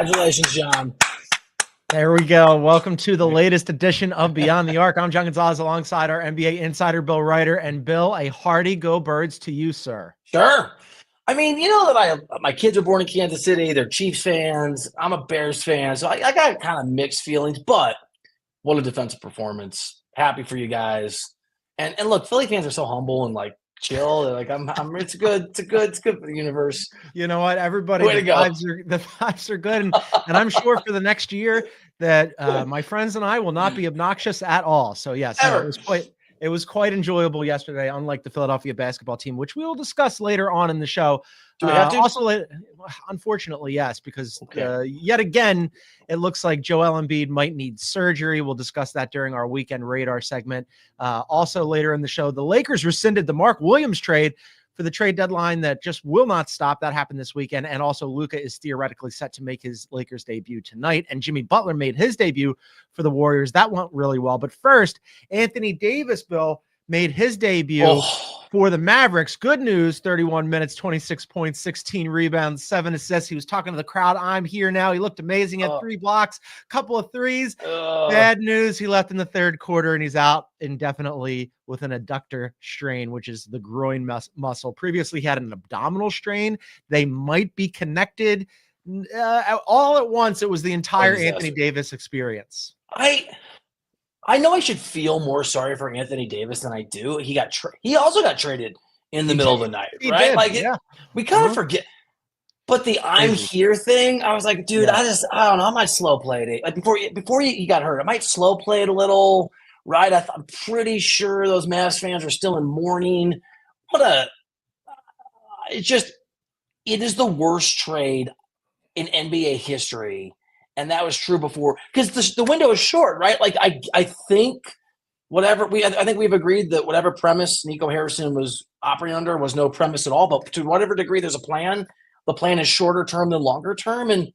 Congratulations, John. There we go. Welcome to the latest edition of Beyond the Arc. I'm John Gonzalez alongside our NBA insider, Bill Ryder. And Bill, a hearty go Birds to you, sir. Sure. I mean, you know that my kids were born in Kansas City. They're Chiefs fans. I'm a Bears fan. So I got kind of mixed feelings, but what a defensive performance. Happy for you guys. And look, Philly fans are so humble and like chill. They're like, it's good for the universe. You know what? Everybody, Way to go. The vibes are good. And I'm sure for the next year that my friends and I will not be obnoxious at all. So yes, it was quite enjoyable yesterday, unlike the Philadelphia basketball team, which we will discuss later on in the show. Do we have to? Also, unfortunately, yes, because yet again, it looks like Joel Embiid might need surgery. We'll discuss that during our weekend radar segment. Also later in the show, the Lakers rescinded the Mark Williams trade for the trade deadline that just will not stop. That happened this weekend. And also Luka is theoretically set to make his Lakers debut tonight. And Jimmy Butler made his debut for the Warriors. That went really well. But first, Anthony Davis, Bill, made his debut for the Mavericks. Good news, 31 minutes, 26 points, 16 rebounds, 7 assists. He was talking to the crowd. I'm here now. He looked amazing at 3 blocks, couple of threes. Bad news. He left in the third quarter and he's out indefinitely with an adductor strain, which is the groin muscle. Previously, he had an abdominal strain. They might be connected. All at once, it was the entire Anthony Davis experience. I know I should feel more sorry for Anthony Davis than I do. He also got traded in the middle of the night, right? Did, we kind of forget. But the I'm here thing, I was like, dude, I don't know. I might slow play it. Like before he got hurt, I might slow play it a little, right? I'm pretty sure those Mavs fans are still in mourning. It is the worst trade in NBA history. And that was true before, because the window is short, right? Like I think I think we've agreed that whatever premise Nico Harrison was operating under was no premise at all. But to whatever degree there's a plan, the plan is shorter term than longer term. And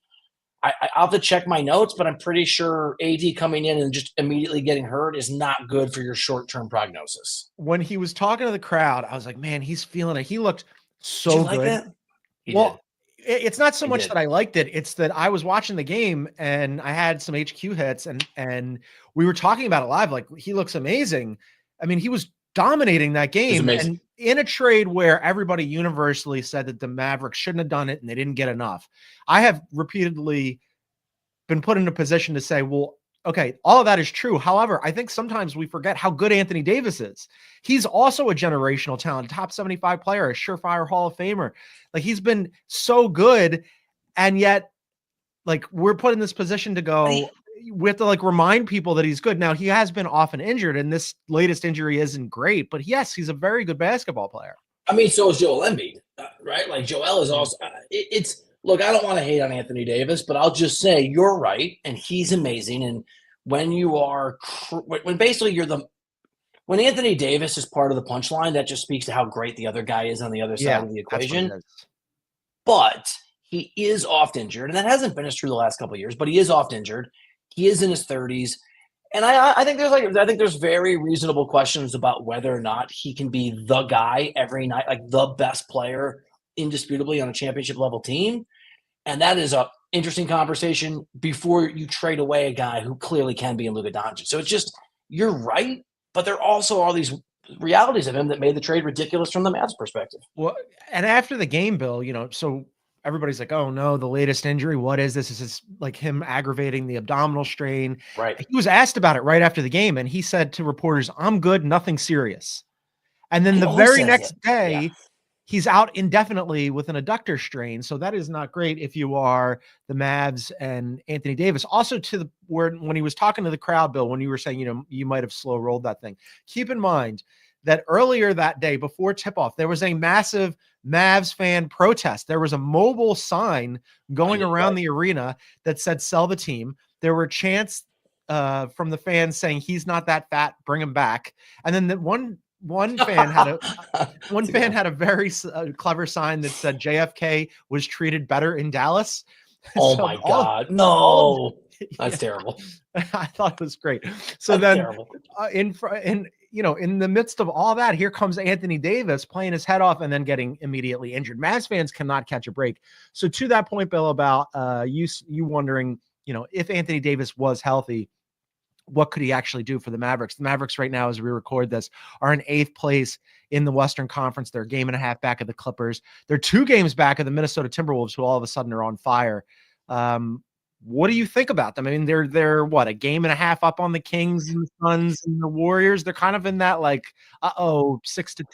I'll have to check my notes, but I'm pretty sure AD coming in and just immediately getting hurt is not good for your short term prognosis. When he was talking to the crowd, I was like, man, he's feeling it. He looked so good. Like that? It's not so much that I liked it. It's that I was watching the game and I had some HQ hits and we were talking about it live. Like, he looks amazing. I mean, he was dominating that game. And in a trade where everybody universally said that the Mavericks shouldn't have done it and they didn't get enough, I have repeatedly been put in a position to say, well, okay, all of that is true. However, I think sometimes we forget how good Anthony Davis is. He's also a generational talent, top 75 player, a surefire Hall of Famer. Like, he's been so good. And yet, like, we're put in this position to go, we have to like remind people that he's good. Now, he has been often injured and this latest injury isn't great, but yes, he's a very good basketball player. I mean, so is Joel Embiid, right? Like, Joel is also, look, I don't want to hate on Anthony Davis, but I'll just say you're right, and he's amazing. And when when Anthony Davis is part of the punchline, that just speaks to how great the other guy is on the other side of the equation. But he is oft injured, and that hasn't been as true the last couple of years. But he is oft injured. He is in his 30s, and I think there's very reasonable questions about whether or not he can be the guy every night, like the best player indisputably on a championship level team. And that is a interesting conversation before you trade away a guy who clearly can be in Luka Doncic. So it's just, you're right, but there also are these realities of him that made the trade ridiculous from the Mavs perspective. Well, and after the game, Bill, so everybody's like, oh no, the latest injury. What is this? This is like him aggravating the abdominal strain. Right. He was asked about it right after the game. And he said to reporters, I'm good, nothing serious. And then the very next day, he's out indefinitely with an adductor strain. So that is not great if you are the Mavs and Anthony Davis. Also when he was talking to the crowd, Bill, when you were saying, you might have slow rolled that thing. Keep in mind that earlier that day before tip-off, there was a massive Mavs fan protest. There was a mobile sign going around the arena that said, sell the team. There were chants from the fans saying, he's not that fat, bring him back. And then one fan had a very clever sign that said JFK was treated better in Dallas. Oh my God. No. That's terrible. I thought it was great. So That's then terrible. in the midst of all that, here comes Anthony Davis playing his head off and then getting immediately injured. Mavs fans cannot catch a break. So to that point, Bill, about you wondering, if Anthony Davis was healthy, what could he actually do for the Mavericks? The Mavericks right now, as we record this, are in 8th place in the Western Conference. They're a game and a half back of the Clippers. They're 2 games back of the Minnesota Timberwolves, who all of a sudden are on fire. What do you think about them? I mean, they're what, a game and a half up on the Kings and the Suns and the Warriors. They're kind of in that 6-10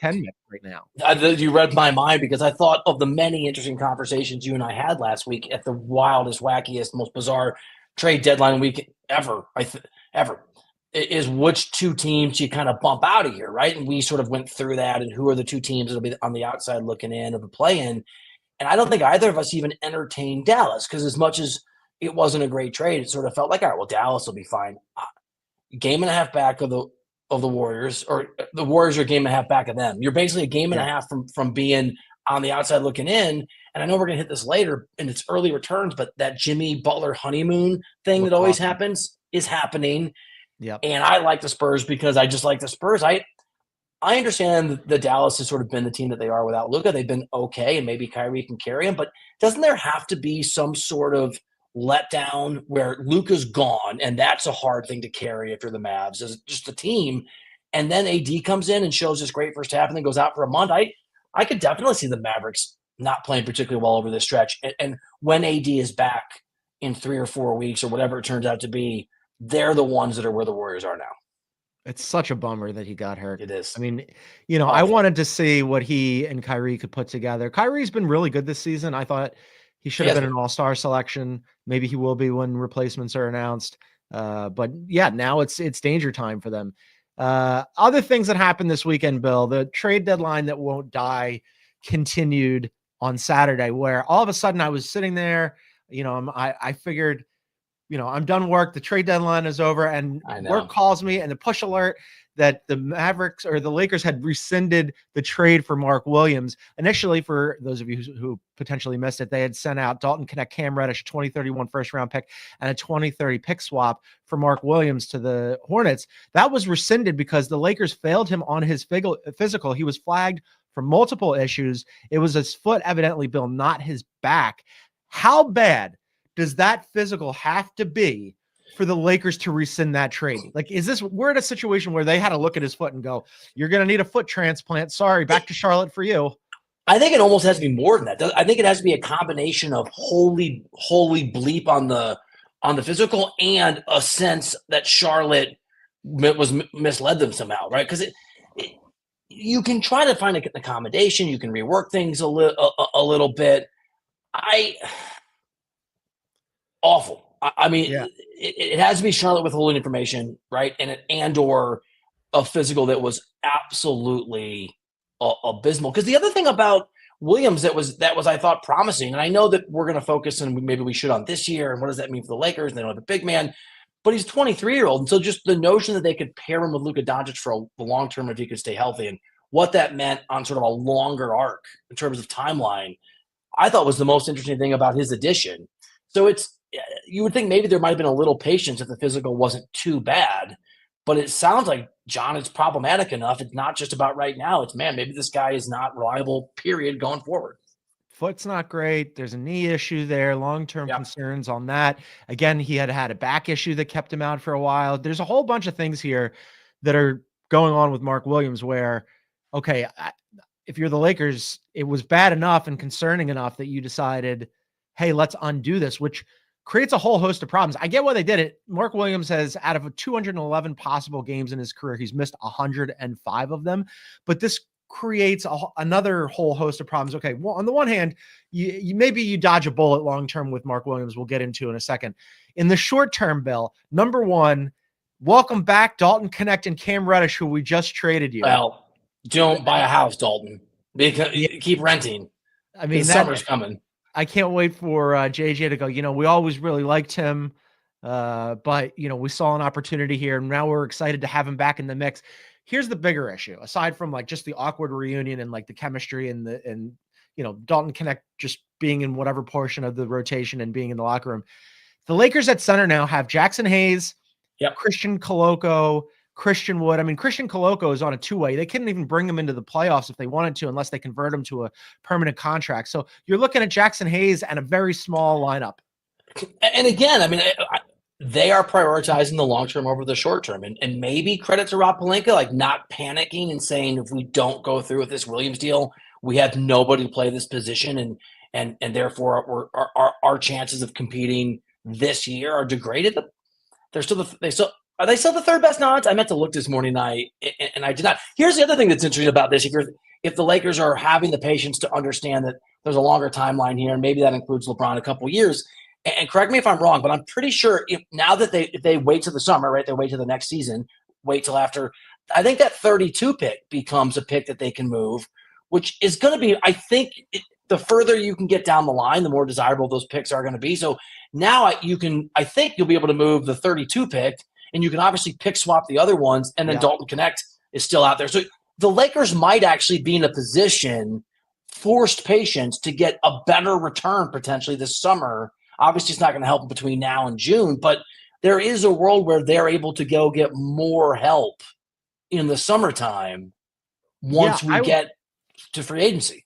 right now. You read my mind, because I thought of the many interesting conversations you and I had last week at the wildest, wackiest, most bizarre trade deadline week ever. Ever is which 2 teams you kind of bump out of here, right? And we sort of went through that, and who are the 2 teams that'll be on the outside looking in of the play-in. And I don't think either of us even entertained Dallas, because as much as it wasn't a great trade, it sort of felt like, all right, well, Dallas will be fine. Game and a half back of the Warriors, or the Warriors are a game and a half back of them. You're basically a game and a half from being on the outside looking in. And I know we're going to hit this later in its early returns, but that Jimmy Butler honeymoon thing that always happens is happening. Yep. And I like the Spurs because I just like the Spurs. I understand that Dallas has sort of been the team that they are without Luka. They've been okay, and maybe Kyrie can carry them. But doesn't there have to be some sort of letdown where Luka's gone, and that's a hard thing to carry if you're the Mavs as just a team, and then AD comes in and shows this great first half and then goes out for a month? I could definitely see the Mavericks not playing particularly well over this stretch. And when AD is back in 3 or 4 weeks or whatever it turns out to be, they're the ones that are where the Warriors are now. It's such a bummer that he got hurt. It is. I mean, I wanted to see what he and Kyrie could put together. Kyrie's been really good this season. I thought he should have been an all-star selection. Maybe he will be when replacements are announced. But yeah, now it's danger time for them. Other things that happened this weekend, Bill, the trade deadline that won't die continued on Saturday, where all of a sudden I was sitting there, I figured, I'm done work. The trade deadline is over, and work calls me and the push alert that the Mavericks or the Lakers had rescinded the trade for Mark Williams. Initially, for those of you who potentially missed it, they had sent out Dalton Connect, Cam Reddish, a 2031 first-round pick, and a 2030 pick swap for Mark Williams to the Hornets. That was rescinded because the Lakers failed him on his physical. He was flagged for multiple issues. It was his foot, evidently, Bill, not his back. How bad does that physical have to be for the Lakers to rescind that trade? Like, we're in a situation where they had to look at his foot and go, you're going to need a foot transplant. Sorry, back to Charlotte for you. I think it almost has to be more than that. I think it has to be a combination of holy bleep on the physical and a sense that Charlotte misled them somehow, right? Because you can try to find an accommodation. You can rework things a little bit. Awful. I mean, it has to be Charlotte withholding information, right? And or a physical that was absolutely abysmal. Because the other thing about Williams that was I thought promising, and I know that we're going to focus and maybe we should on this year and what does that mean for the Lakers? They don't have a big man, but he's a 23-year-old, and so just the notion that they could pair him with Luka Doncic for the long term if he could stay healthy, and what that meant on sort of a longer arc in terms of timeline, I thought was the most interesting thing about his addition. So you would think maybe there might have been a little patience if the physical wasn't too bad, but it sounds like, John, it's problematic enough. It's not just about right now. It's, man, maybe this guy is not reliable, period, going forward. Foot's not great. There's a knee issue there, long-term concerns on that. Again, he had a back issue that kept him out for a while. There's a whole bunch of things here that are going on with Mark Williams where, okay, if you're the Lakers, it was bad enough and concerning enough that you decided, hey, let's undo this, which creates a whole host of problems. I get why they did it. Mark Williams has, out of 211 possible games in his career, he's missed 105 of them. But this creates another whole host of problems. Okay, well, on the one hand, maybe you dodge a bullet long-term with Mark Williams. We'll get into in a second. In the short term, Bill, number one, welcome back Dalton Connect and Cam Reddish, who we just traded you. Well, don't buy a house, Dalton, because keep renting. I mean, summer's coming. I can't wait for JJ to go, we always really liked him, but, we saw an opportunity here, and now we're excited to have him back in the mix. Here's the bigger issue, aside from just the awkward reunion and the chemistry and Dalton Connect just being in whatever portion of the rotation and being in the locker room. The Lakers at center now have Jackson Hayes, Christian Coloco, Christian Wood. I mean, Christian Coloco is on a two-way. They couldn't even bring him into the playoffs if they wanted to, unless they convert him to a permanent contract. So you're looking at Jackson Hayes and a very small lineup. And again, I mean, they are prioritizing the long term over the short term, and maybe credit to Rob Pelinka, like not panicking and saying, if we don't go through with this Williams deal, we have nobody to play this position, and therefore our chances of competing this year are degraded. Are they still the third best odds? I meant to look this morning, and I did not. Here's the other thing that's interesting about this: if the Lakers are having the patience to understand that there's a longer timeline here, and maybe that includes LeBron a couple years. And correct me if I'm wrong, but I'm pretty sure if they wait till the summer, right? They wait till the next season, wait till after. I think that 32 pick becomes a pick that they can move, which is going to be, I think, the further you can get down the line, the more desirable those picks are going to be. So now I think you'll be able to move the 32 pick, and you can obviously pick swap the other ones, and then Dalton Connect is still out there. So the Lakers might actually be in a position, forced patience, to get a better return potentially this summer. Obviously, it's not going to help between now and June, but there is a world where they're able to go get more help in the summertime once we get to free agency.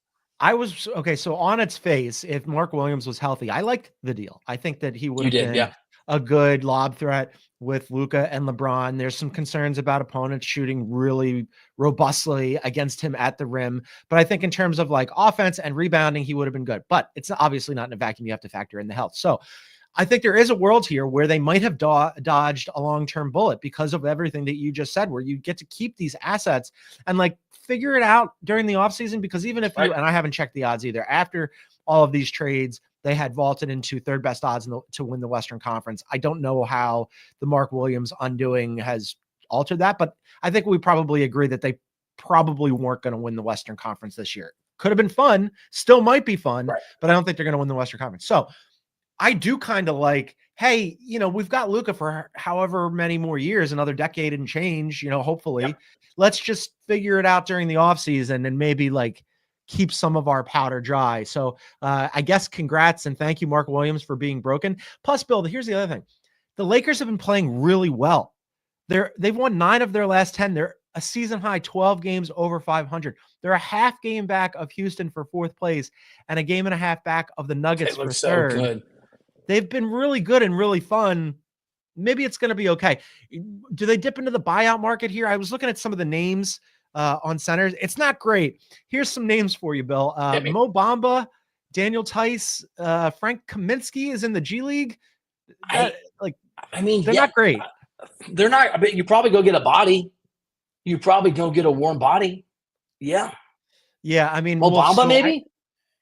So on its face, if Mark Williams was healthy, I liked the deal. I think that he would have been a good lob threat with Luka and LeBron. There's some concerns about opponents shooting really robustly against him at the rim. But I think in terms of like offense and rebounding, he would have been good. But it's obviously not in a vacuum. You have to factor in the health. So I think there is a world here where they might have dodged a long-term bullet because of everything that you just said, where you get to keep these assets and like figure it out during the offseason. Because even if and I haven't checked the odds either, after all of these trades, they had vaulted into third best odds to win the Western Conference. I don't know how the Mark Williams undoing has altered that, but I think we probably agree that they probably weren't going to win the Western Conference this year. Could have been fun, still might be fun, but I don't think they're going to win the Western Conference. So I do kind of like, hey, we've got Luka for however many more years, another decade and change, hopefully. Let's just figure it out during the offseason and maybe like keep some of our powder dry. So I guess congrats and thank you, Mark Williams, for being broken. Plus, Bill, here's the other thing. The Lakers have been playing really well. They've won 9 of their last 10. They're a season high 12 games over 500. They're a half game back of Houston for 4th place and a game and a half back of the Nuggets for 3rd. So good. They've been really good and really fun. Maybe it's going to be okay. Do they dip into the buyout market here? I was looking at some of the names on centers. It's not great. Here's some names for you, Bill. Mo Bamba, Daniel Tice, Frank Kaminsky is in the G League. They're not great. They're not. I mean, you probably go get a body. You probably go get a warm body. Yeah. Yeah. I mean, Mo Bamba maybe.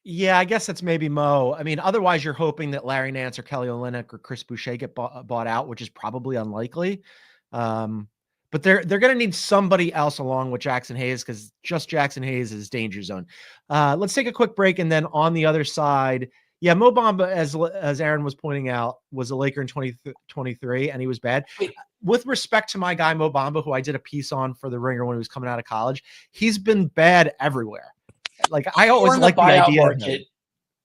I guess that's maybe Mo. I mean, otherwise you're hoping that Larry Nance or Kelly Olynyk or Chris Boucher get bought out, which is probably unlikely. But they're going to need somebody else along with Jackson Hayes, because just Jackson Hayes is danger zone. Let's take a quick break. And then on the other side, Mo Bamba, as Aaron was pointing out, was a Laker in 2023, and he was bad. With respect to my guy, Mo Bamba, who I did a piece on for The Ringer when he was coming out of college, he's been bad everywhere. Like, I always like the idea market.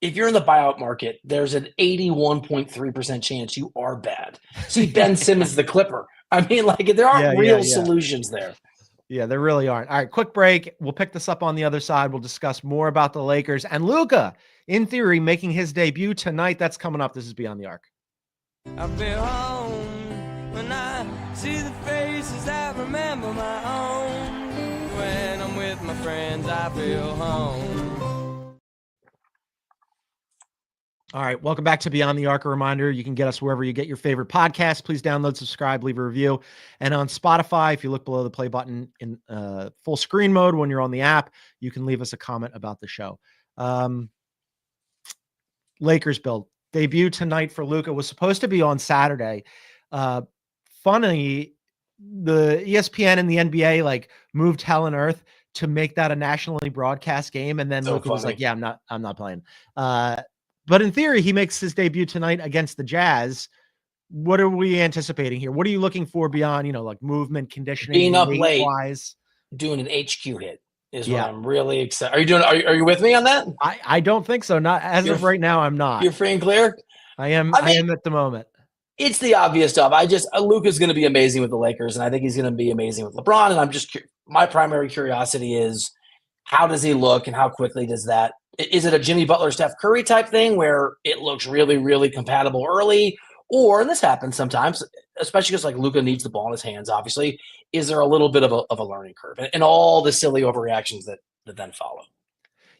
If you're in the buyout market, there's an 81.3% chance you are bad. See Ben Simmons, the Clipper. I mean, like, there aren't real solutions there. Yeah, there really aren't. All right, quick break. We'll pick this up on the other side. We'll discuss more about the Lakers and Luka, in theory, making his debut tonight. That's coming up. This is Beyond the Arc. I feel home when I see the faces that remember my own. When I'm with my friends, I feel home. All right, welcome back to Beyond the Arc. A reminder, you can get us wherever you get your favorite podcasts. Please download, subscribe, leave a review. And on Spotify, if you look below the play button in full screen mode when you're on the app, you can leave us a comment about the show. Lakers, Bill, debut tonight for Luka. Was supposed to be on Saturday. Funny, the ESPN and the NBA moved hell and earth to make that a nationally broadcast game, and then so Luka was like, "Yeah, I'm not playing." But in theory, he makes his debut tonight against the Jazz. What are we anticipating here? What are you looking for beyond, movement, conditioning, being up late, wise, doing an HQ hit? is what I'm really excited. Are you with me on that? I don't think so. Not as of right now. I'm not. You're free and clear? I am at the moment. It's the obvious stuff. Luka's going to be amazing with the Lakers, and I think he's going to be amazing with LeBron. And my primary curiosity is, how does he look, and how quickly does that? Is it a Jimmy Butler, Steph Curry type thing where it looks really, really compatible early? Or, and this happens sometimes, especially because like Luka needs the ball in his hands, obviously, is there a little bit of a learning curve and all the silly overreactions that then follow?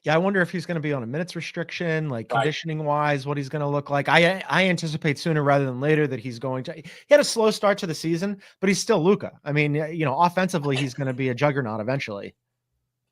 Yeah, I wonder if he's going to be on a minutes restriction, like conditioning wise, what he's going to look like. I anticipate sooner rather than later that he's going to. He had a slow start to the season, but he's still Luka. I mean, offensively, he's going to be a juggernaut eventually.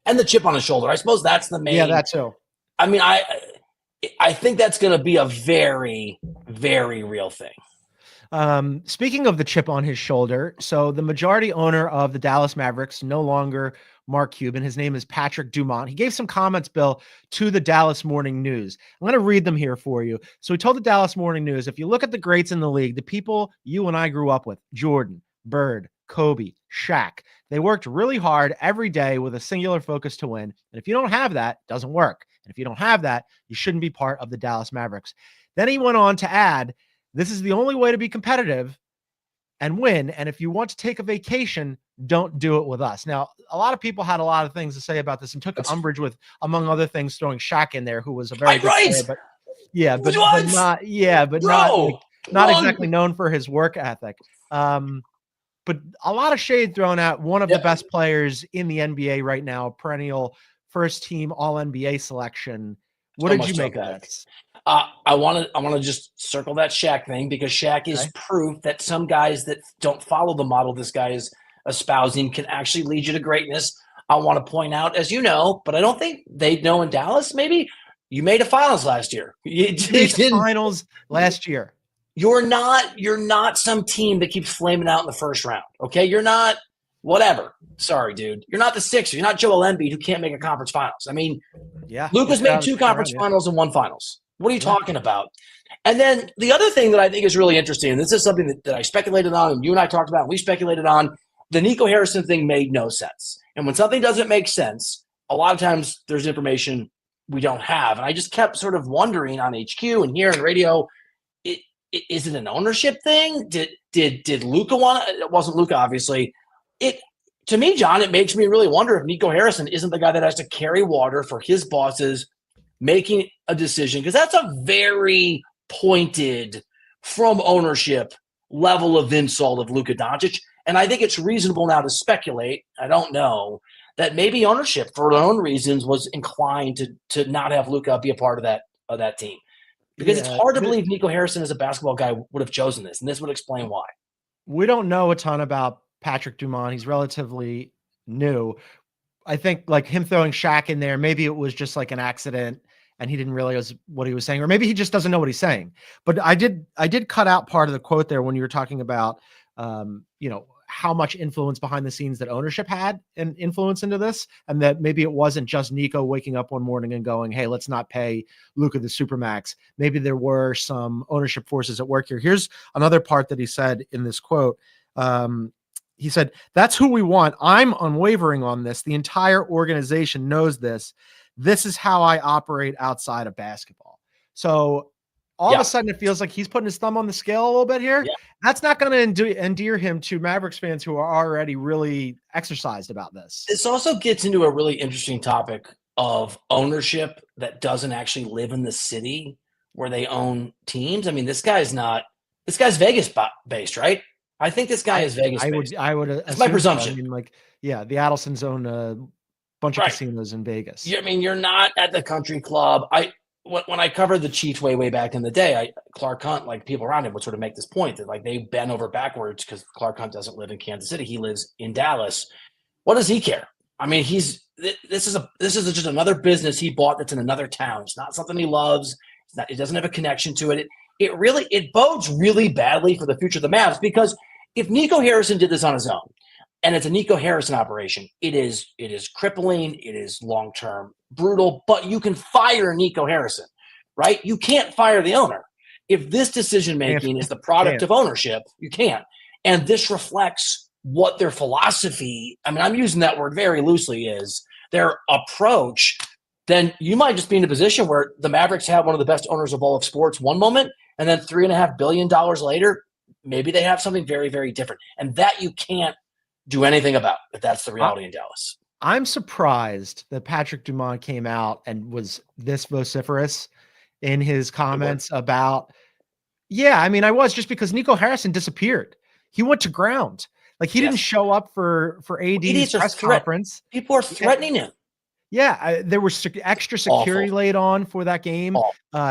And the chip on his shoulder, I suppose that's the main. Yeah, that too. I mean, I think that's going to be a very, very real thing. Speaking of the chip on his shoulder, so the majority owner of the Dallas Mavericks, no longer Mark Cuban. His name is Patrick Dumont. He gave some comments, Bill, to the Dallas Morning News. I'm going to read them here for you. So he told the Dallas Morning News, if you look at the greats in the league, the people you and I grew up with, Jordan, Bird, Kobe, Shaq, they worked really hard every day with a singular focus to win. And if you don't have that, it doesn't work. And if you don't have that, you shouldn't be part of the Dallas Mavericks. Then he went on to add, this is the only way to be competitive and win. And if you want to take a vacation, don't do it with us. Now, a lot of people had a lot of things to say about this and took umbrage with, among other things, throwing Shaq in there, who was a very good player, but not exactly known for his work ethic. But a lot of shade thrown at one of the best players in the NBA right now, perennial first team All NBA selection. What did you make of this? I want to just circle that Shaq thing, because Shaq is proof that some guys that don't follow the model this guy is espousing can actually lead you to greatness. I want to point out, as you know, but I don't think they know in Dallas, maybe you made a finals last year. You made finals last year. You're not some team that keeps flaming out in the first round. Okay. You're not whatever. Sorry, dude. You're not the Sixers. You're not Joel Embiid, who can't make a conference finals. I mean, Luka's made 2 conference finals and 1 finals. What are you talking about? And then the other thing that I think is really interesting, and this is something that I speculated on, and you and I talked about, and we speculated on, the Nico Harrison thing made no sense. And when something doesn't make sense, a lot of times there's information we don't have. And I just kept sort of wondering on HQ and here in radio, is it an ownership thing? Did Luka want it? It wasn't Luka, obviously. To me, John, it makes me really wonder if Nico Harrison isn't the guy that has to carry water for his bosses making a decision, because that's a very pointed, from ownership level of insult of Luka Doncic. And I think it's reasonable now to speculate, I don't know, that maybe ownership, for their own reasons, was inclined to not have Luka be a part of that team. Because it's hard to believe Nico Harrison as a basketball guy would have chosen this, and this would explain why. We don't know a ton about Patrick Dumont. He's relatively new. I think like him throwing Shaq in there, maybe it was just like an accident and he didn't realize what he was saying, or maybe he just doesn't know what he's saying. But I did cut out part of the quote there when you were talking about, how much influence behind the scenes that ownership had and influence into this. And that maybe it wasn't just Nico waking up one morning and going, hey, let's not pay Luka the Supermax. Maybe there were some ownership forces at work here. Here's another part that he said in this quote. He said, that's who we want. I'm unwavering on this. The entire organization knows this. This is how I operate outside of basketball. So all of a sudden it feels like he's putting his thumb on the scale a little bit here. Yeah. That's not going to endear him to Mavericks fans who are already really exercised about this. This also gets into a really interesting topic of ownership that doesn't actually live in the city where they own teams. I mean, this guy's Vegas based, right? I think this guy is Vegas based. I would. That's my presumption. So. I mean, the Adelsons own a bunch of casinos in Vegas. I mean, you're not at the country club. When I covered the Chiefs way back in the day, Clark Hunt, like people around him, would sort of make this point that like they bend over backwards because Clark Hunt doesn't live in Kansas City; he lives in Dallas. What does he care? I mean, this is just another business he bought that's in another town. It's not something he loves. It doesn't have a connection to it. It bodes really badly for the future of the Mavs, because if Nico Harrison did this on his own, and it's a Nico Harrison operation, it is crippling, it is long-term brutal, but you can fire Nico Harrison, right? You can't fire the owner. If this decision-making is the product of ownership, you can't. And this reflects what their philosophy, I mean, I'm using that word very loosely, is their approach, then you might just be in a position where the Mavericks have one of the best owners of all of sports one moment, and then $3.5 billion later, maybe they have something very, very different. And that you can't do anything about, if that's the reality in Dallas. I'm surprised that Patrick Dumont came out and was this vociferous in his comments about, I was, just because Nico Harrison disappeared. He went to ground. Like, he didn't show up for AD's press conference. People are threatening him. Yeah, there was extra security laid on for that game.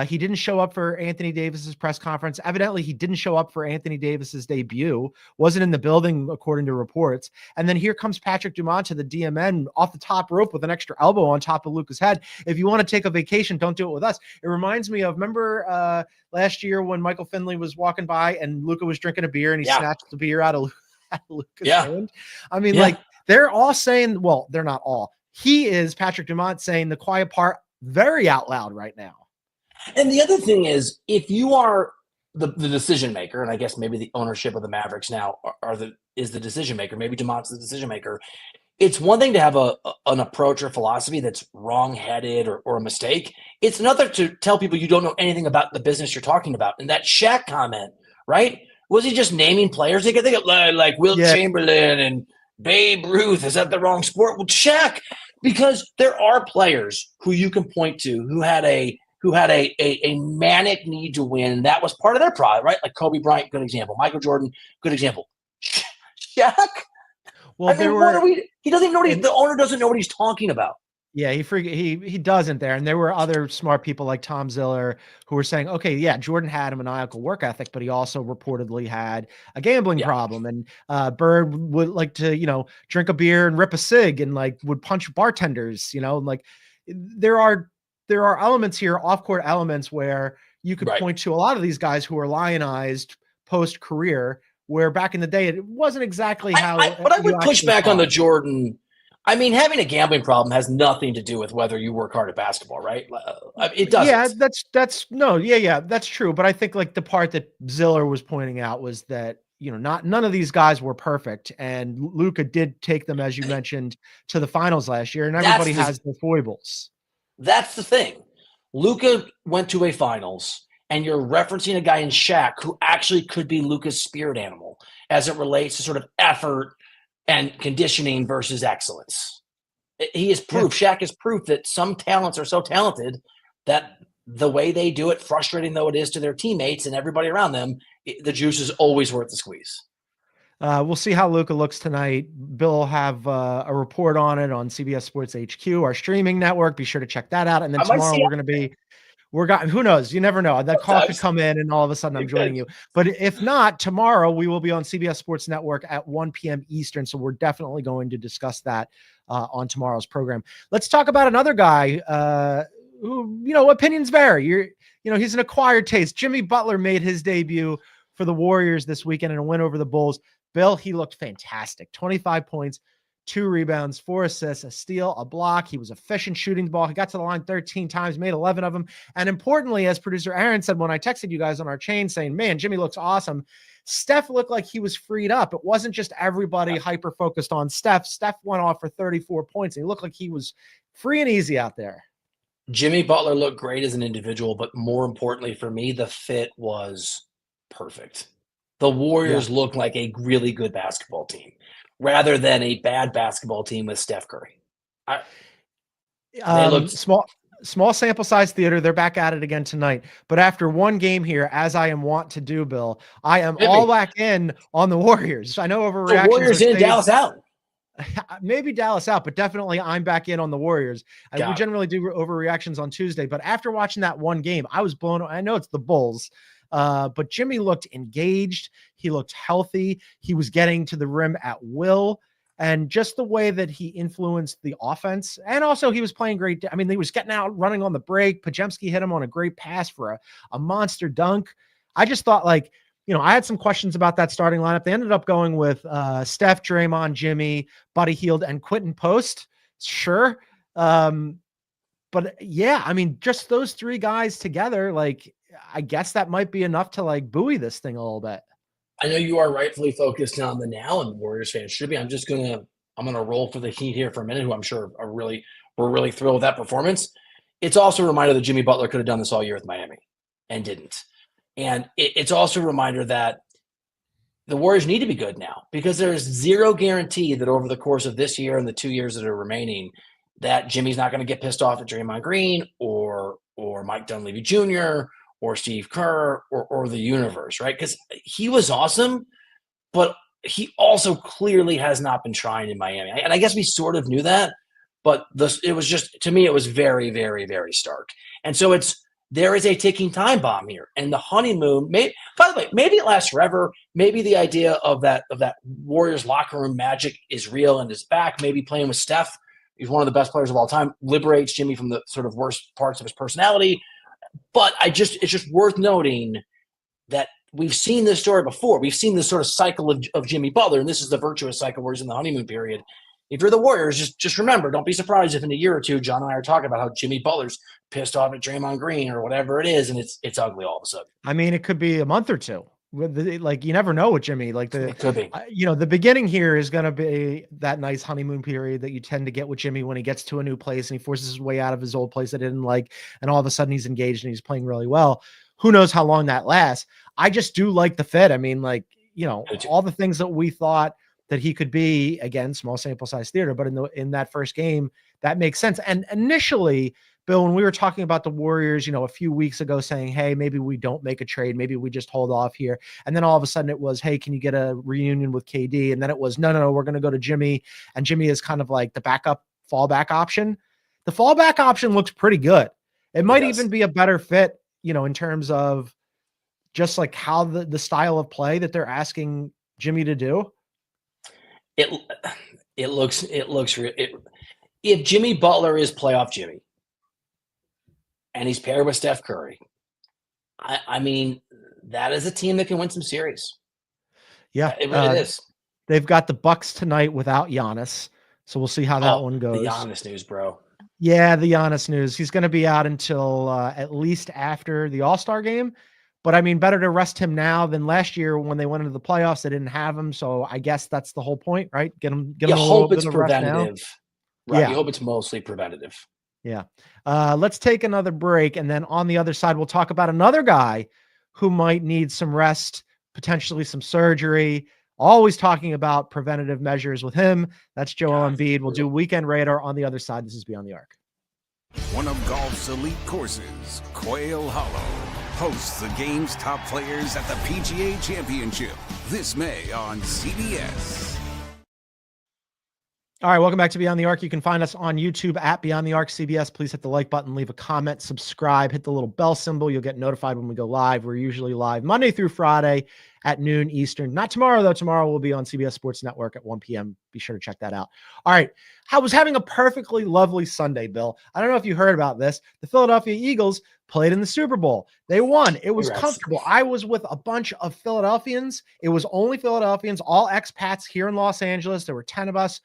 He didn't show up for Anthony Davis's press conference. Evidently, he didn't show up for Anthony Davis's debut. Wasn't in the building, according to reports. And then here comes Patrick Dumont to the DMN off the top rope with an extra elbow on top of Luka's head. If you want to take a vacation, don't do it with us. It reminds me of, remember last year when Michael Finley was walking by and Luka was drinking a beer and he snatched the beer out of Luka's hand? I mean, like, they're all saying, well, they're not all. He is, Patrick Dumont, saying the quiet part very out loud right now. And the other thing is, if you are the decision maker, and I guess maybe the ownership of the Mavericks now is the decision maker, maybe Dumont's the decision maker, it's one thing to have an approach or philosophy that's wrong-headed or a mistake. It's another to tell people you don't know anything about the business you're talking about. And that Shaq comment, right? Was he just naming players? They could like Wilt Chamberlain and Babe Ruth. Is that the wrong sport? Well, Shaq, because there are players who you can point to who had a manic need to win. That was part of their pride, right? Like Kobe Bryant, good example. Michael Jordan, good example. Shaq. Well, he doesn't even know the owner doesn't know what he's talking about. Yeah, he doesn't there. And there were other smart people like Tom Ziller who were saying, okay, yeah, Jordan had a maniacal work ethic, but he also reportedly had a gambling problem. And Bird would like to, drink a beer and rip a cig and like would punch bartenders, like there are elements here, off-court elements, where you could point to a lot of these guys who are lionized post-career, where back in the day, it wasn't exactly how. But I would push back on the Jordan. I mean, having a gambling problem has nothing to do with whether you work hard at basketball, right? It doesn't. Yeah, that's true. But I think like the part that Ziller was pointing out was that, none of these guys were perfect. And Luka did take them, as you mentioned, to the finals last year. And everybody has their foibles. That's the thing. Luka went to a finals, and you're referencing a guy in Shaq who actually could be Luka's spirit animal as it relates to sort of effort and conditioning versus excellence. He is proof. Shaq is proof that some talents are so talented that the way they do it, frustrating though it is to their teammates and everybody around them, the juice is always worth the squeeze. We'll see how Luka looks tonight. Bill will have a report on it on CBS Sports HQ, our streaming network. Be sure to check that out. And then tomorrow who knows? You never know. That call could come in and all of a sudden I'm joining you. But if not, tomorrow we will be on CBS Sports Network at 1 p.m. Eastern. So we're definitely going to discuss that on tomorrow's program. Let's talk about another guy who, opinions vary. He's an acquired taste. Jimmy Butler made his debut for the Warriors this weekend in a win over the Bulls. Bill, he looked fantastic. 25 points. 2 rebounds, 4 assists, a steal, a block. He was efficient shooting the ball. He got to the line 13 times, made 11 of them. And importantly, as producer Aaron said, when I texted you guys on our chain saying, man, Jimmy looks awesome, Steph looked like he was freed up. It wasn't just everybody hyper-focused on Steph. Steph went off for 34 points. And he looked like he was free and easy out there. Jimmy Butler looked great as an individual, but more importantly for me, the fit was perfect. The Warriors looked like a really good basketball team, rather than a bad basketball team with Steph Curry. They looked small sample size theater. They're back at it again tonight. But after one game here, as I am wont to do, Bill, I am all back in on the Warriors. I know overreactions. The Warriors in, Dallas out. Maybe Dallas out, but definitely I'm back in on the Warriors. We generally do overreactions on Tuesday, but after watching that one game, I was blown. I know it's the Bulls. But Jimmy looked engaged. He looked healthy. He was getting to the rim at will. And just the way that he influenced the offense. And also he was playing great. I mean, he was getting out, running on the break. Pajemski hit him on a great pass for a monster dunk. I just thought I had some questions about that starting lineup. They ended up going with Steph, Draymond, Jimmy, Buddy Hield, and Quentin Post. Sure. But yeah, I mean, just those 3 guys together, I guess that might be enough to buoy this thing a little bit. I know you are rightfully focused on the now, and Warriors fans should be. I'm just going to I'm going to roll for the Heat here for a minute, who I'm sure were really thrilled with that performance. It's also a reminder that Jimmy Butler could have done this all year with Miami and didn't. And it's also a reminder that the Warriors need to be good now, because there is zero guarantee that over the course of this year and the 2 years that are remaining, that Jimmy's not going to get pissed off at Draymond Green or Mike Dunleavy Jr. or Steve Kerr or the universe, right? Because he was awesome, but he also clearly has not been trying in Miami. And I guess we sort of knew that, but it was just, to me, it was very, very, very stark. And so there is a ticking time bomb here. And the honeymoon, by the way, maybe it lasts forever. Maybe the idea of that Warriors locker room magic is real and is back. Maybe playing with Steph, he's one of the best players of all time, liberates Jimmy from the sort of worst parts of his personality. But it's just worth noting that we've seen this story before. We've seen this sort of cycle of Jimmy Butler, and this is the virtuous cycle where he's in the honeymoon period. If you're the Warriors, just remember, don't be surprised if in a year or two, John and I are talking about how Jimmy Butler's pissed off at Draymond Green or whatever it is, and it's ugly all of a sudden. I mean, it could be a month or two. Like, you never know with Jimmy. Like, it could be. The beginning here is going to be that nice honeymoon period that you tend to get with Jimmy when he gets to a new place and he forces his way out of his old place that he didn't like, and all of a sudden he's engaged and he's playing really well. Who knows how long that lasts? I just do like the fit. I mean, like, all the things that we thought that he could be, again, small sample size theater, but in that first game, that makes sense. And initially, Bill, when we were talking about the Warriors, a few weeks ago saying, hey, maybe we don't make a trade, maybe we just hold off here. And then all of a sudden it was, hey, can you get a reunion with KD? And then it was, no, we're going to go to Jimmy. And Jimmy is kind of like the backup fallback option. The fallback option looks pretty good. It might even be a better fit, in terms of just like how the style of play that they're asking Jimmy to do. It looks if Jimmy Butler is playoff Jimmy and he's paired with Steph Curry, I mean, that is a team that can win some series. Yeah, it really is. They've got the Bucks tonight without Giannis, so we'll see how that one goes. The Giannis news, bro. Yeah, the Giannis news. He's going to be out until at least after the All-Star game. But I mean, better to rest him now than last year when they went into the playoffs. They didn't have him, so I guess that's the whole point, right? Get him. You hope it's preventative, right? Yeah. You hope it's mostly preventative. Yeah. Let's take another break, and then on the other side, we'll talk about another guy who might need some rest, potentially some surgery. Always talking about preventative measures with him. That's Joel Embiid. We'll do Weekend Radar on the other side. This is Beyond the Arc. One of golf's elite courses, Quail Hollow, hosts the game's top players at the PGA Championship this May on CBS. All right, welcome back to Beyond the Arc. You can find us on YouTube at Beyond the Arc CBS. Please hit the like button, leave a comment, subscribe, hit the little bell symbol. You'll get notified when we go live. We're usually live Monday through Friday at noon Eastern. Not tomorrow, though. Tomorrow we'll be on CBS Sports Network at 1 p.m. Be sure to check that out. All right. I was having a perfectly lovely Sunday, Bill. I don't know if you heard about this. The Philadelphia Eagles played in the Super Bowl. They won. It was comfortable. I was with a bunch of Philadelphians. It was only Philadelphians, all expats here in Los Angeles. There were 10 of us.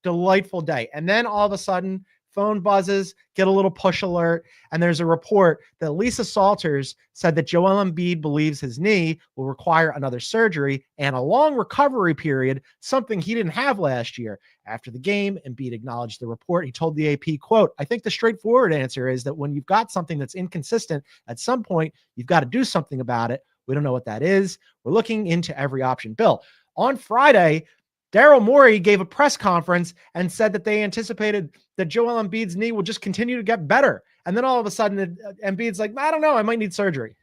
Delightful day. And then all of a sudden, phone buzzes, get a little push alert, and there's a report that Lisa Salters said that Joel Embiid believes his knee will require another surgery and a long recovery period, something he didn't have last year. After the game, Embiid acknowledged the report. He told the AP, quote, "I think the straightforward answer is that when you've got something that's inconsistent, at some point, you've got to do something about it. We don't know what that is. We're looking into every option." Bill, on Friday, Daryl Morey gave a press conference and said that they anticipated that Joel Embiid's knee will just continue to get better. And then all of a sudden, Embiid's like, I don't know, I might need surgery.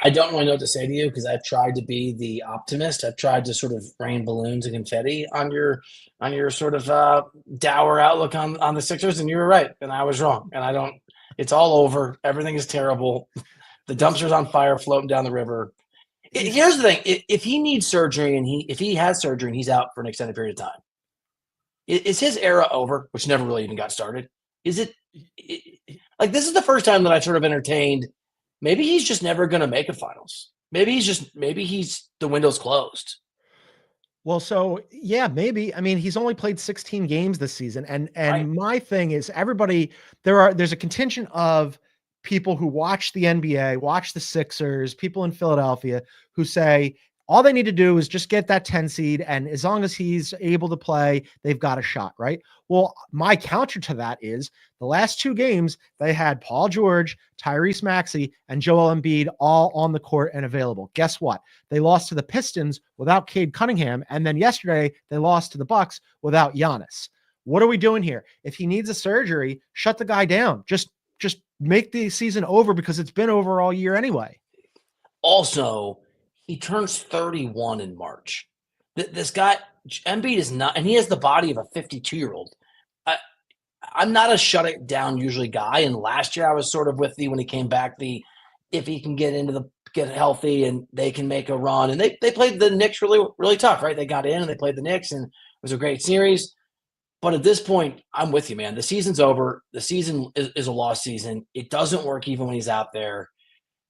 I don't really know what to say to you because I've tried to be the optimist. I've tried to sort of rain balloons and confetti on your sort of dour outlook on the Sixers, and you were right, and I was wrong. And it's all over. Everything is terrible. The dumpster's on fire, floating down the river. Here's the thing: if he needs surgery and if he has surgery and he's out for an extended period of time, is his era over? Which never really even got started. Is it like this is the first time that I've sort of entertained? Maybe he's just never going to make a finals. Maybe the window's closed. Well, so yeah, maybe. I mean, he's only played 16 games this season, and right. My thing is, there's a contingent of people who watch the NBA, watch the Sixers, people in Philadelphia who say All they need to do is just get that 10 seed. And as long as he's able to play, they've got a shot, right? Well, my counter to that is the last 2 games, they had Paul George, Tyrese Maxey, and Joel Embiid all on the court and available. Guess what? They lost to the Pistons without Cade Cunningham. And then yesterday they lost to the Bucks without Giannis. What are we doing here? If he needs a surgery, shut the guy down. Just make the season over because it's been over all year anyway. Also, he turns 31 in March. This guy, Embiid, is not, and he has the body of a 52-year-old. I'm not a shut it down usually guy. And last year I was sort of with you when he came back, if he can get healthy and they can make a run. And they played the Knicks really, really tough, right? They got in and they played the Knicks, and it was a great series. But at this point, I'm with you, man. The season's over. The season is a lost season. It doesn't work even when he's out there.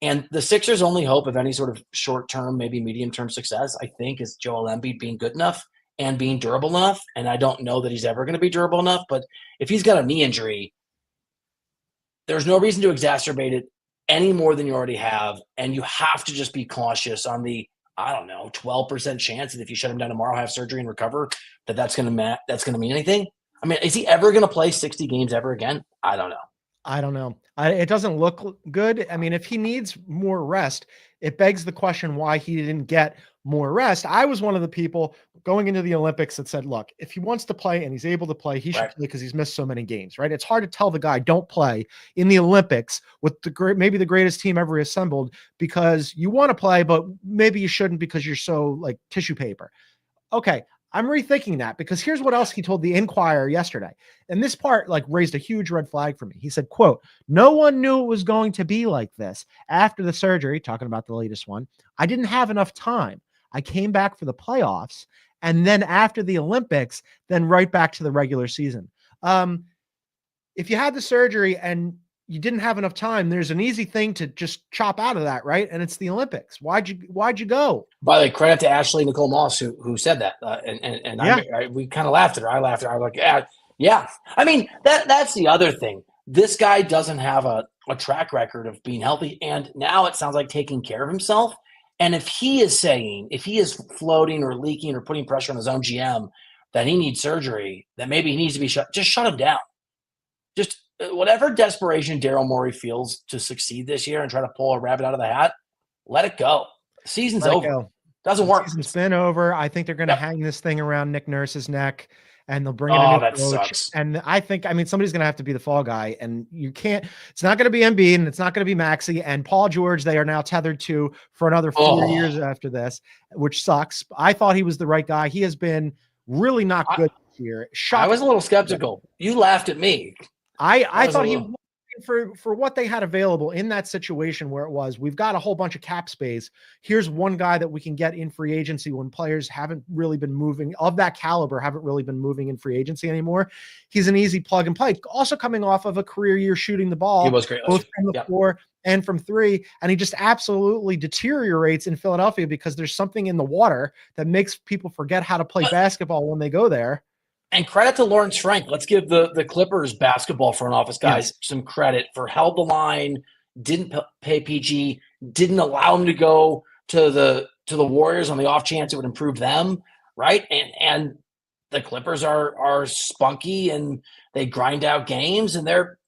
And the Sixers' only hope of any sort of short-term, maybe medium-term success, I think, is Joel Embiid being good enough and being durable enough. And I don't know that he's ever going to be durable enough. But if he's got a knee injury, there's no reason to exacerbate it any more than you already have. And you have to just be cautious on the, 12% chance that if you shut him down tomorrow, have surgery and recover, that's going to mean anything. I mean, is he ever going to play 60 games ever again? I don't know. It doesn't look good. I mean, if he needs more rest, it begs the question why he didn't get more rest. I was one of the people going into the Olympics that said, look, if he wants to play and he's able to play, he should play because he's missed so many games, right? It's hard to tell the guy don't play in the Olympics with maybe the greatest team ever assembled because you want to play, but maybe you shouldn't because you're so like tissue paper. Okay. I'm rethinking that because here's what else he told the Inquirer yesterday. And this part raised a huge red flag for me. He said, quote, "No one knew it was going to be like this. After the surgery," talking about the latest one, "I didn't have enough time. I came back for the playoffs. And then after the Olympics, then right back to the regular season." If you had the surgery and you didn't have enough time, there's an easy thing to just chop out of that, right? And it's the Olympics. Why'd you go? By the way, credit to Ashley Nicole Moss who said that, we kind of laughed at her. I laughed at her. I was like, yeah. I mean, that's the other thing. This guy doesn't have a track record of being healthy, and now it sounds like taking care of himself. And if he is floating or leaking or putting pressure on his own GM that he needs surgery, that maybe he needs to be shut him down. Just whatever desperation Daryl Morey feels to succeed this year and try to pull a rabbit out of the hat, let it go. Season's over. Doesn't work. Season's been over. I think they're going to hang this thing around Nick Nurse's neck, and they'll bring in a new that coach. Sucks. And somebody's going to have to be the fall guy, and you can't. It's not going to be Embiid, and it's not going to be Maxey and Paul George. They are now tethered to for another 4 years after this, which sucks. I thought he was the right guy. He has been really not good this year. I was a little skeptical. You laughed at me. I thought he for what they had available in that situation where it was, we've got a whole bunch of cap space. Here's one guy that we can get in free agency when players haven't really been moving of that caliber, haven't really been moving in free agency anymore. He's an easy plug and play. Also coming off of a career year shooting the ball. He was great both from the floor and from three. And he just absolutely deteriorates in Philadelphia because there's something in the water that makes people forget how to play basketball when they go there. And credit to Lawrence Frank. Let's give the Clippers basketball front office guys some credit for held the line, didn't pay PG, didn't allow him to go to the Warriors on the off chance it would improve them, right? And the Clippers are spunky and they grind out games, and they're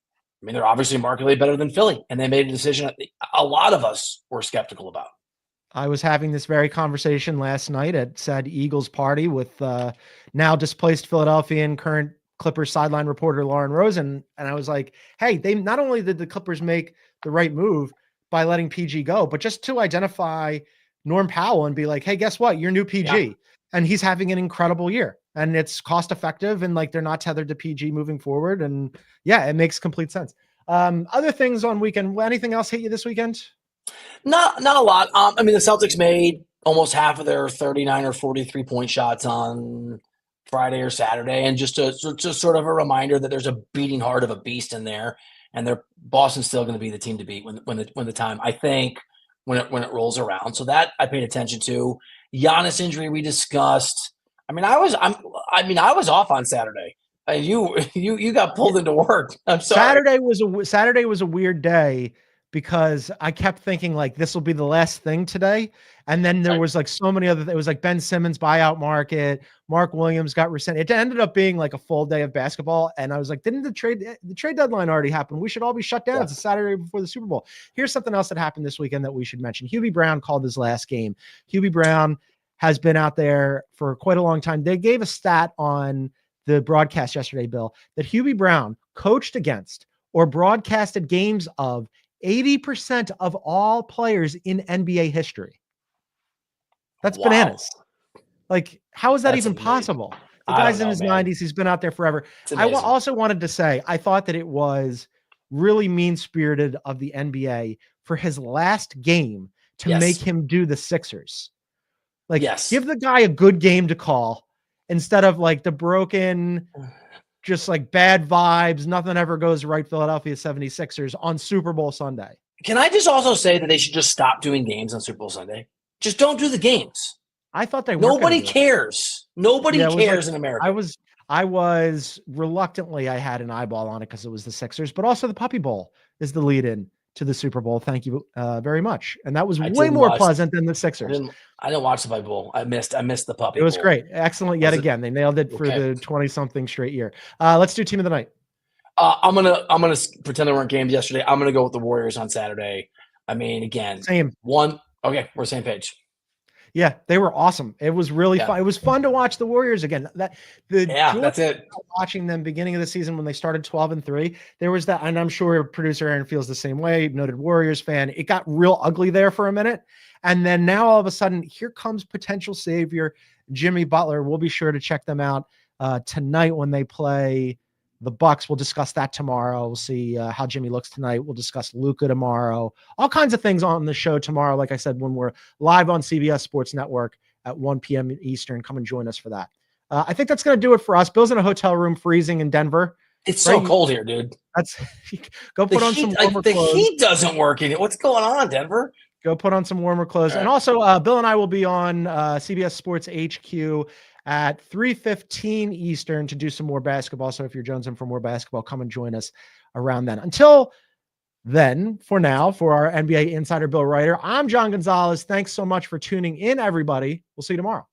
obviously markedly better than Philly, and they made a decision a lot of us were skeptical about. I was having this very conversation last night at said Eagles party with now displaced Philadelphian current Clippers sideline reporter Lauren Rosen, and I was like, hey, they not only did the Clippers make the right move by letting PG go, but just to identify Norm Powell and be like, hey, guess what? You're new PG. Yeah. And he's having an incredible year, and it's cost effective, and they're not tethered to PG moving forward. And yeah, it makes complete sense. Other things on weekend, anything else hit you this weekend? Not a lot. The Celtics made almost half of their 39 or 43 point shots on Friday or Saturday, and just sort of a reminder that there's a beating heart of a beast in there, and Boston's still going to be the team to beat when the time, I think, when it rolls around. So that I paid attention to. Giannis injury we discussed. I was off on Saturday. You got pulled into work. I'm sorry. Saturday was a weird day because I kept thinking like this will be the last thing today. And then there was like so many other, it was like Ben Simmons buyout market, Mark Williams got rescinded. It ended up being like a full day of basketball. And I was like, didn't the trade deadline already happen? We should all be shut down. It's a Saturday before the Super Bowl. Here's something else that happened this weekend that we should mention. Hubie Brown called his last game. Hubie Brown has been out there for quite a long time. They gave a stat on the broadcast yesterday, Bill, that Hubie Brown coached against or broadcasted games of 80% of all players in NBA history. That's bananas. Like, how is that even possible? The guy's in his 90s. He's been out there forever. I also wanted to say, I thought that it was really mean-spirited of the NBA for his last game to make him do the Sixers. Like, give the guy a good game to call instead of like the broken, just like bad vibes. Nothing ever goes right. Philadelphia 76ers on Super Bowl Sunday. Can I just also say that they should just stop doing games on Super Bowl Sunday? Just don't do the games. I thought they were. Nobody cares. Nobody cares in America. I was reluctantly, I had an eyeball on it because it was the Sixers, but also the Puppy Bowl is the lead-in to the Super Bowl. Thank you very much. And that was way more pleasant than the Sixers. I didn't watch the Puppy Bowl. I missed the Puppy Bowl. It was great. Excellent yet again. They nailed it for the 20-something straight year. Let's do team of the night. I'm gonna pretend there weren't games yesterday. I'm gonna go with the Warriors on Saturday. I mean, again, same one. Okay, we're same page. Yeah, they were awesome. It was really fun. It was fun to watch the Warriors again. That's it. Watching them beginning of the season when they started 12-3, there was that, and I'm sure producer Aaron feels the same way. Noted Warriors fan. It got real ugly there for a minute, and then now all of a sudden, here comes potential savior Jimmy Butler. We'll be sure to check them out tonight when they play the Bucks. We'll discuss that tomorrow. We'll see how Jimmy looks tonight. We'll discuss Luka tomorrow. All kinds of things on the show tomorrow. Like I said, when we're live on CBS Sports Network at 1 p.m. Eastern, come and join us for that. I think that's going to do it for us. Bill's in a hotel room freezing in Denver. It's so cold here, dude. Go put on some warmer clothes. The heat doesn't work in it. What's going on, Denver? Go put on some warmer clothes. Right. And also, Bill and I will be on CBS Sports HQ at 3:15 Eastern to do some more basketball. So if you're jonesing for more basketball, come and join us around then. Until then, for now, for our NBA insider Bill Ryder, I'm John Gonzalez. Thanks so much for tuning in, everybody. We'll see you tomorrow.